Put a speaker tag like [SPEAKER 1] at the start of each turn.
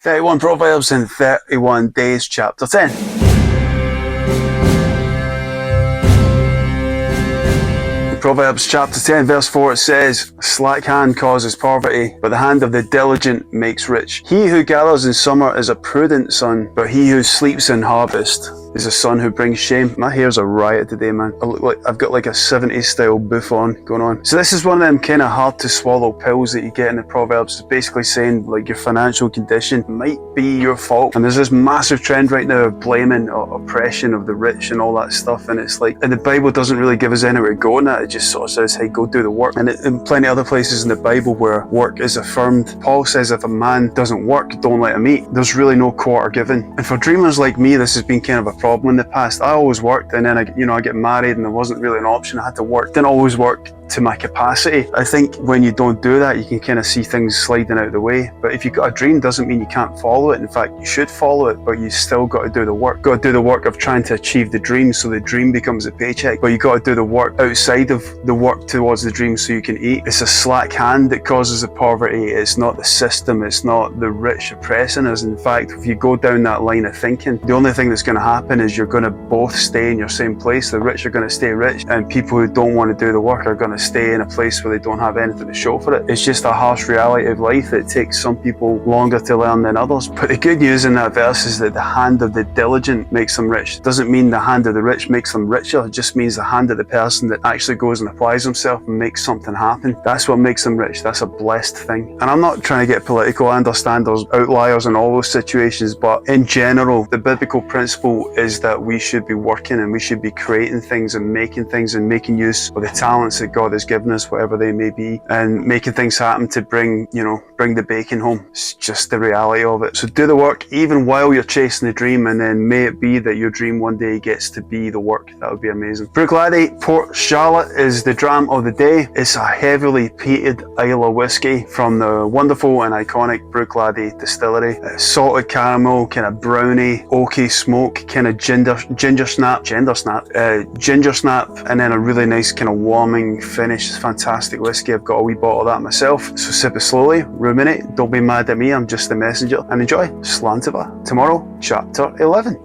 [SPEAKER 1] 31 Proverbs in 31 days, chapter 10. Proverbs chapter 10 verse 4, it says, "Slack hand causes poverty, but the hand of the diligent makes rich. He who gathers in summer is a prudent son, but he who sleeps in harvest is a son who brings shame." My hair's a riot today, man. I look like I've got like a 70s style bouffon going on. So this is one of them kind of hard to swallow pills that you get in the Proverbs. It's basically saying like your financial condition might be your fault. And there's this massive trend right now of blaming or oppression of the rich and all that stuff. And it's like, and the Bible doesn't really give us anywhere to go in that. It just sort of says, hey, go do the work. And in plenty of other places in the Bible where work is affirmed, Paul says if a man doesn't work, don't let him eat. There's really no quarter given. And for dreamers like me, this has been kind of a problem in the past. I always worked, and then I get married and there wasn't really an option. I had to work. Didn't always work to my capacity. I think when you don't do that, you can kind of see things sliding out of the way. But if you've got a dream, doesn't mean you can't follow it. In fact, you should follow it, but you still got to do the work. Got to do the work of trying to achieve the dream so the dream becomes a paycheck. But you got to do the work outside of the work towards the dream so you can eat. It's a slack hand that causes the poverty. It's not the system. It's not the rich oppressing us. In fact, if you go down that line of thinking, the only thing that's going to happen is you're going to both stay in your same place. The rich are going to stay rich, and people who don't want to do the work are going to stay in a place where they don't have anything to show for it. It's just a harsh reality of life. It takes some people longer to learn than others. But the good news in that verse is that the hand of the diligent makes them rich. It doesn't mean the hand of the rich makes them richer. It just means the hand of the person that actually goes and applies himself and makes something happen. That's what makes them rich. That's a blessed thing. And I'm not trying to get political. I understand there's outliers in all those situations, but in general, the biblical principle is that we should be working and we should be creating things and making use of the talents that God has given us, whatever they may be, and making things happen to bring the bacon home. It's just the reality of it. So do the work even while you're chasing the dream, and then may it be that your dream one day gets to be the work. That would be amazing. Bruichladdich Port Charlotte is the dram of the day. It's a heavily peated Islay whiskey from the wonderful and iconic Bruichladdich distillery. Salted caramel, kind of brownie, oaky smoke, kind of ginger snap, and then a really nice kind of warming finish. It's fantastic whiskey. I've got a wee bottle of that myself. So sip it slowly, ruminate, don't be mad at me, I'm just the messenger, and enjoy. Slainte Mhath. Tomorrow, chapter 11.